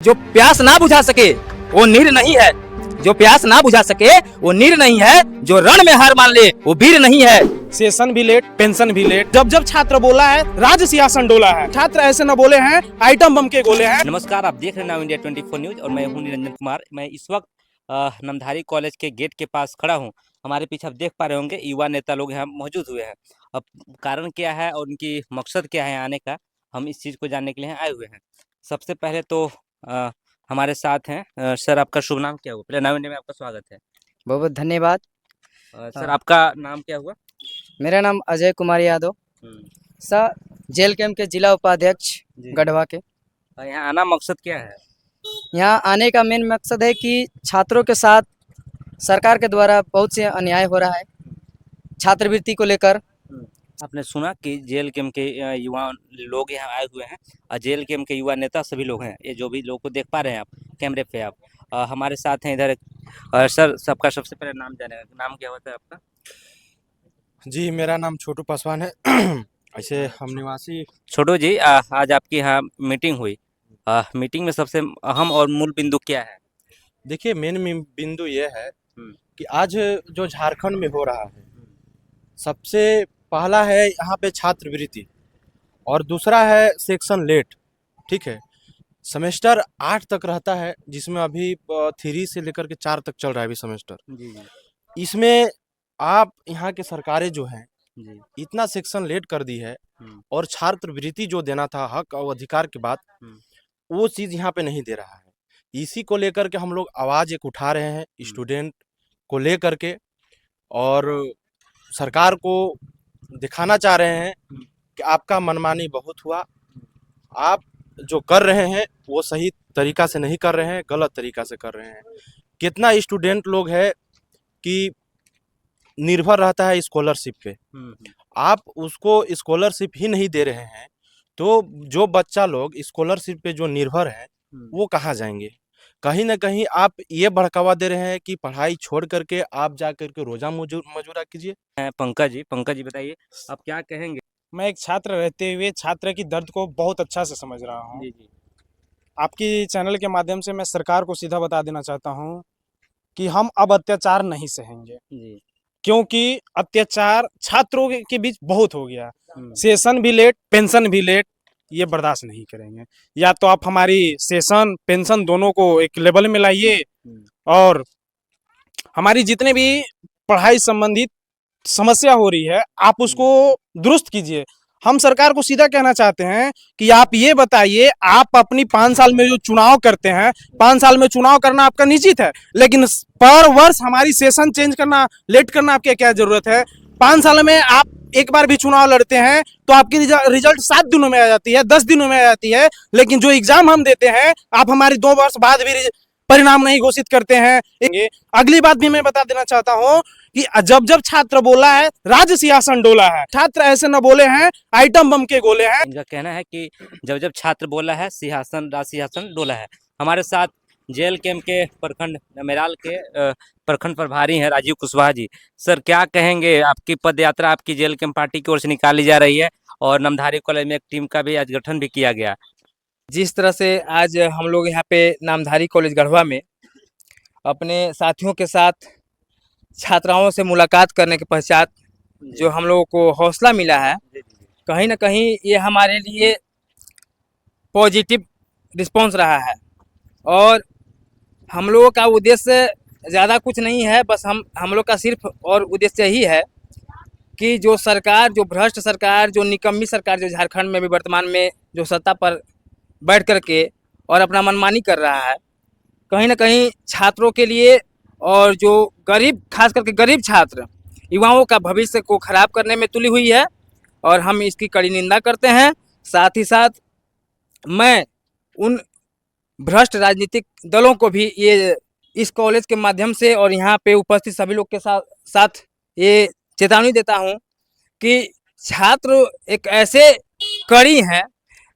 जो प्यास ना बुझा सके वो नीर नहीं है। जो प्यास ना बुझा सके वो नीर नहीं है। जो रण में हार मान ले वो वीर नहीं है। सेशन भी लेट, पेंशन भी लेट। जब जब छात्र बोला है राज सिंहासन डोला है। छात्र ऐसे न बोले हैं आइटम बम के गोले हैं। नमस्कार, आप देख रहे हैं नाउ इंडिया 24 न्यूज और मैं हूं निरंजन कुमार। मैं इस वक्त नामधारी कॉलेज के गेट के पास खड़ा हूं। हमारे पीछे आप देख पा रहे होंगे युवा नेता लोग यहाँ मौजूद हुए हैं। अब कारण क्या है और उनकी मकसद क्या है आने का, हम इस चीज़ को जानने के लिए आए हुए हैं। सबसे पहले तो हमारे साथ हैं सर, आपका शुभ नाम क्या हुआ? पहले नाउ इंडिया में आपका स्वागत है। बहुत बहुत धन्यवाद। सर, आपका नाम क्या हुआ? मेरा नाम Ajay Kumar Yadav, sir jail camp के जिला उपाध्यक्ष जी। गढ़वा के। यहाँ आना मकसद क्या है? यहाँ आने का मेन मकसद है कि छात्रों के साथ सरकार के द्वारा बहुत से अन्याय हो रहा है छात्रवृत्ति को लेकर। आपने सुना कि जेल कैंप के युवा लोग यहाँ आए हुए हैं और जेल कैंप के युवा नेता सभी लोग हैं। ये जो भी लोग को देख पा रहे हैं आप कैमरे पे, आप हमारे साथ हैं इधर। सर, सबका सबसे पहले नाम जानेगा, नाम क्या होता है आपका? जी, मेरा नाम छोटू पासवान है। ऐसे हम निवासी। छोटू जी, आज आपकी यहाँ मीटिंग हुई। मीटिंग में सबसे अहम और मूल बिंदु क्या है? देखिए, मेन बिंदु ये है कि आज जो झारखंड में हो रहा है, सबसे पहला है यहाँ पे छात्रवृत्ति और दूसरा है सेक्शन लेट। ठीक है, सेमेस्टर 8 तक रहता है, जिसमें अभी 3 से लेकर के 4 तक चल रहा है अभी सेमेस्टर। जी इसमें आप यहाँ के सरकारें जो हैं जी। इतना सेक्शन लेट कर दी है और छात्रवृत्ति जो देना था हक और अधिकार के बाद, वो चीज़ यहाँ पे नहीं दे रहा है। इसी को लेकर के हम लोग आवाज़ एक उठा रहे हैं स्टूडेंट को लेकर के, और सरकार को दिखाना चाह रहे हैं कि आपका मनमानी बहुत हुआ। आप जो कर रहे हैं वो सही तरीका से नहीं कर रहे हैं, गलत तरीका से कर रहे हैं। कितना स्टूडेंट लोग है कि निर्भर रहता है स्कॉलरशिप पे, आप उसको स्कॉलरशिप ही नहीं दे रहे हैं, तो जो बच्चा लोग स्कॉलरशिप पे जो निर्भर है वो कहाँ जाएंगे? कहीं ना कहीं आप ये भड़कावा दे रहे हैं कि पढ़ाई छोड़ करके आप जा करके रोजा मजूरा कीजिए। पंकज जी बताइए, आप क्या कहेंगे? मैं एक छात्र रहते हुए छात्र की दर्द को बहुत अच्छा से समझ रहा हूँ। जी जी आपकी चैनल के माध्यम से मैं सरकार को सीधा बता देना चाहता हूँ कि हम अब अत्याचार नहीं सहेंगे, जी। क्योंकि अत्याचार छात्रों के बीच बहुत हो गया। सेशन भी लेट, पेंशन भी लेट, ये बर्दाश्त नहीं करेंगे। या तो आप हमारी सेशन पेंशन दोनों को एक लेवल में लाइए और हमारी जितने भी पढ़ाई संबंधित समस्या हो रही है आप उसको दुरुस्त कीजिए। हम सरकार को सीधा कहना चाहते हैं कि आप ये बताइए, आप अपनी 5 साल में जो चुनाव करते हैं, 5 साल में चुनाव करना आपका निश्चित है, लेकिन पर वर्ष हमारी सेशन चेंज करना, लेट करना आपकी क्या जरूरत है? 5 साल में आप एक बार भी चुनाव लड़ते हैं तो आपकी रिजल्ट 7 दिनों में आ जाती है, 10 दिनों में आ जाती है, लेकिन जो एग्जाम हम देते हैं आप हमारी 2 वर्ष बाद भी परिणाम नहीं घोषित करते हैं। अगली बात भी मैं बता देना चाहता हूँ कि जब जब छात्र बोला है राज सिंहासन डोला है। छात्र ऐसे न बोले हैं आइटम बम के गोले हैं। इनका कहना है कि जब जब छात्र बोला है राज सिंहासन डोला है। हमारे साथ जेल कैंप के प्रखंड मेराल के प्रखंड प्रभारी हैं राजीव कुशवाहा जी। सर, क्या कहेंगे? आपकी पद यात्रा आपकी जेल कैंप पार्टी की ओर से निकाली जा रही है और नामधारी कॉलेज में एक टीम का भी आज गठन भी किया गया। जिस तरह से आज हम लोग यहाँ पे नामधारी कॉलेज गढ़वा में अपने साथियों के साथ छात्राओं से मुलाकात करने के पश्चात जो हम लोगों को हौसला मिला है, कहीं ना कहीं ये हमारे लिए पॉजिटिव रिस्पॉन्स रहा है। और हम लोगों का उद्देश्य ज़्यादा कुछ नहीं है, बस हम लोग का सिर्फ और उद्देश्य यही है कि जो सरकार, जो भ्रष्ट सरकार, जो निकम्मी सरकार, जो झारखंड में भी वर्तमान में जो सत्ता पर बैठ करके और अपना मनमानी कर रहा है, कहीं ना कहीं छात्रों के लिए और जो गरीब, खास करके गरीब छात्र युवाओं का भविष्य को खराब करने में तुली हुई है और हम इसकी कड़ी निंदा करते हैं। साथ ही साथ मैं उन भ्रष्ट राजनीतिक दलों को भी ये इस कॉलेज के माध्यम से और यहाँ पे उपस्थित सभी लोग के साथ ये चेतावनी देता हूँ कि छात्र एक ऐसे कड़ी हैं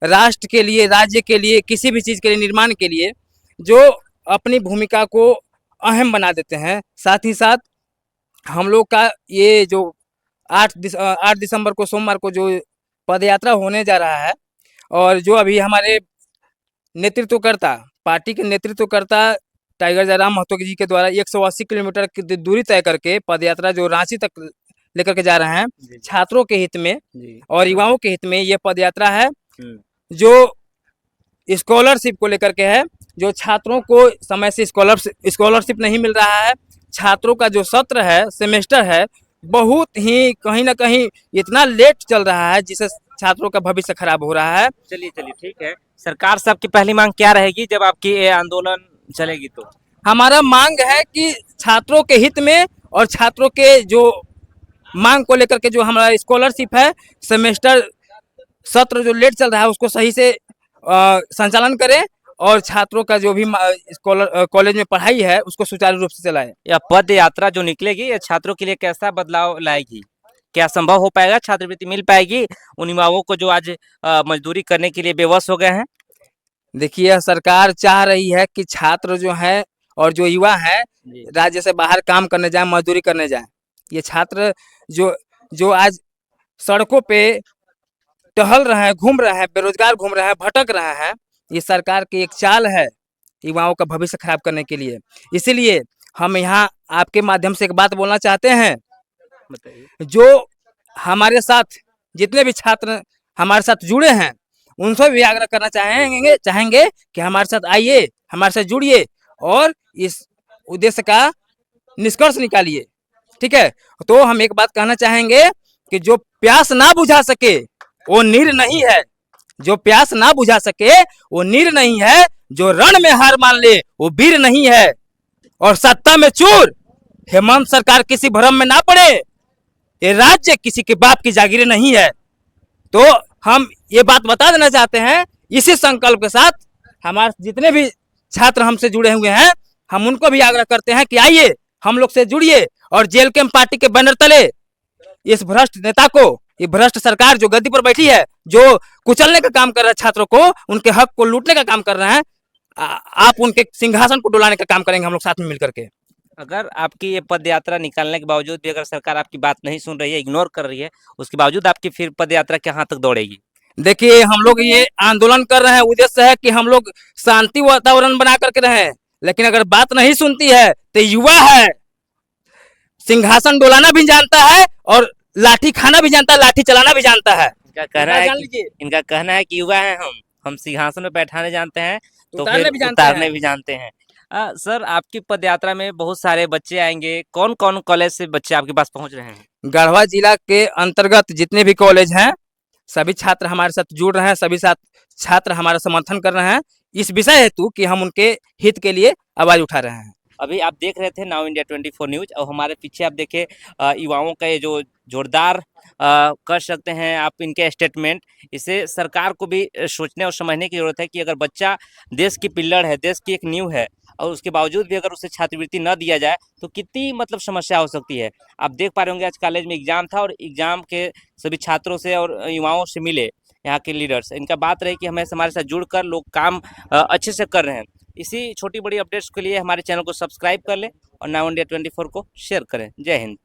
राष्ट्र के लिए, राज्य के लिए, किसी भी चीज़ के लिए, निर्माण के लिए, जो अपनी भूमिका को अहम बना देते हैं। साथ ही साथ हम लोग का ये जो 8 दिसंबर को सोमवार को जो पदयात्रा होने जा रहा है और जो अभी हमारे नेतृत्वकर्ता पार्टी के नेतृत्वकर्ता टाइगर जयराम महतो जी के द्वारा 180 किलोमीटर की दूरी तय करके पदयात्रा जो रांची तक लेकर के जा रहे हैं, जी छात्रों के हित में जी और युवाओं के हित में ये पदयात्रा है, हम्म, जो स्कॉलरशिप को लेकर के है। जो छात्रों को समय से स्कॉलरशिप नहीं मिल रहा है, छात्रों का जो सत्र है, सेमेस्टर है, बहुत ही कहीं ना कहीं इतना लेट चल रहा है, जिससे छात्रों का भविष्य खराब हो रहा है। चलिए चलिए ठीक है। सरकार से आपकी पहली मांग क्या रहेगी जब आपकी ये आंदोलन चलेगी तो? हमारा मांग है कि छात्रों के हित में और छात्रों के जो मांग को लेकर के जो हमारा स्कॉलरशिप है, सेमेस्टर सत्र जो लेट चल रहा है उसको सही से संचालन करें और छात्रों का जो भी कॉलेज में पढ़ाई है उसको सुचारू रूप से चलाएं। यह पद यात्रा जो निकलेगी ये छात्रों के लिए कैसा बदलाव लाएगी? क्या संभव हो पाएगा? छात्रवृत्ति मिल पाएगी उन युवाओं को जो आज मजदूरी करने के लिए बेवश हो गए हैं? देखिए, यह सरकार चाह रही है कि छात्र जो हैं और जो युवा हैं राज्य से बाहर काम करने जाएं, मजदूरी करने जाएं। ये छात्र जो जो आज सड़कों पे टहल रहे हैं, घूम रहे हैं, बेरोजगार घूम रहे हैं, भटक रहे हैं, ये सरकार की एक चाल है युवाओं का भविष्य खराब करने के लिए। इसीलिए हम यहाँ आपके माध्यम से एक बात बोलना चाहते हैं, बताइए। जो हमारे साथ जितने भी छात्र हमारे साथ जुड़े हैं उनसे भी आग्रह करना चाहेंगे कि हमारे साथ आइए, हमारे साथ जुड़िए और इस उद्देश्य का निष्कर्ष निकालिए। ठीक है, तो हम एक बात कहना चाहेंगे कि जो प्यास ना बुझा सके वो नीर नहीं है, जो प्यास ना बुझा सके वो नीर नहीं है, जो रण में हार मान ले वो वीर नहीं है। और सत्ता में चूर हेमंत सरकार किसी भ्रम में ना पड़े, ये राज्य किसी के बाप की जागीर नहीं है। तो हम ये बात बता देना चाहते हैं, इसी संकल्प के साथ हमारे जितने भी छात्र हमसे जुड़े हुए हैं, हम उनको भी आग्रह करते हैं कि आइए हम लोग से जुड़िए और जेल कैंप पार्टी के बैनर तले इस भ्रष्ट नेता को, ये भ्रष्ट सरकार जो गद्दी पर बैठी है, जो कुचलने का काम कर रहा है, छात्रों को उनके हक को लूटने का काम कर रहे हैं, आप उनके सिंहासन को डुलाने का काम करेंगे हम लोग साथ में मिलकर के। अगर आपकी ये पद यात्रा निकालने के बावजूद भी अगर सरकार आपकी बात नहीं सुन रही है, इग्नोर कर रही है, उसके बावजूद आपकी फिर पद यात्रा कहाँ तक दौड़ेगी? देखिए, हम लोग ये आंदोलन कर रहे हैं, उद्देश्य है कि हम लोग शांति वातावरण बना करके रहें, लेकिन अगर बात नहीं सुनती है तो युवा है, सिंहासन डोलाना भी जानता है और लाठी खाना भी जानता है, लाठी चलाना भी जानता है। इनका कहना है कि युवा है, हम सिंहासन में बैठाने जानते हैं तो उतारने फिर भी जानते उतारने हैं। भी जानते हैं। सर, आपकी पद यात्रा में बहुत सारे बच्चे आएंगे, कौन कौन कॉलेज से बच्चे आपके पास पहुंच रहे हैं? गढ़वा जिला के अंतर्गत जितने भी कॉलेज हैं सभी छात्र हमारे साथ जुड़ रहे हैं, सभी छात्र हमारा समर्थन कर रहे हैं इस विषय हेतु कि हम उनके हित के लिए आवाज उठा रहे हैं। अभी आप देख रहे थे नाउ इंडिया 24 न्यूज और हमारे पीछे आप देखे युवाओं का ये जो जोरदार कर सकते हैं आप इनके स्टेटमेंट, इसे सरकार को भी सोचने और समझने की जरूरत है कि अगर बच्चा देश की पिल्लर है, देश की एक नींव है और उसके बावजूद भी अगर उसे छात्रवृत्ति न दिया जाए तो कितनी मतलब समस्या हो सकती है। आप देख पा रहे होंगे आज कॉलेज में एग्जाम था और एग्जाम के सभी छात्रों से और युवाओं से मिले यहाँ के लीडर्स, इनका बात रही कि हमें हमारे साथ जुड़कर लोग काम अच्छे से कर रहे हैं। इसी छोटी बड़ी अपडेट्स के लिए हमारे चैनल को सब्सक्राइब कर लें और नाउ इंडिया 24 को शेयर करें। जय हिंद।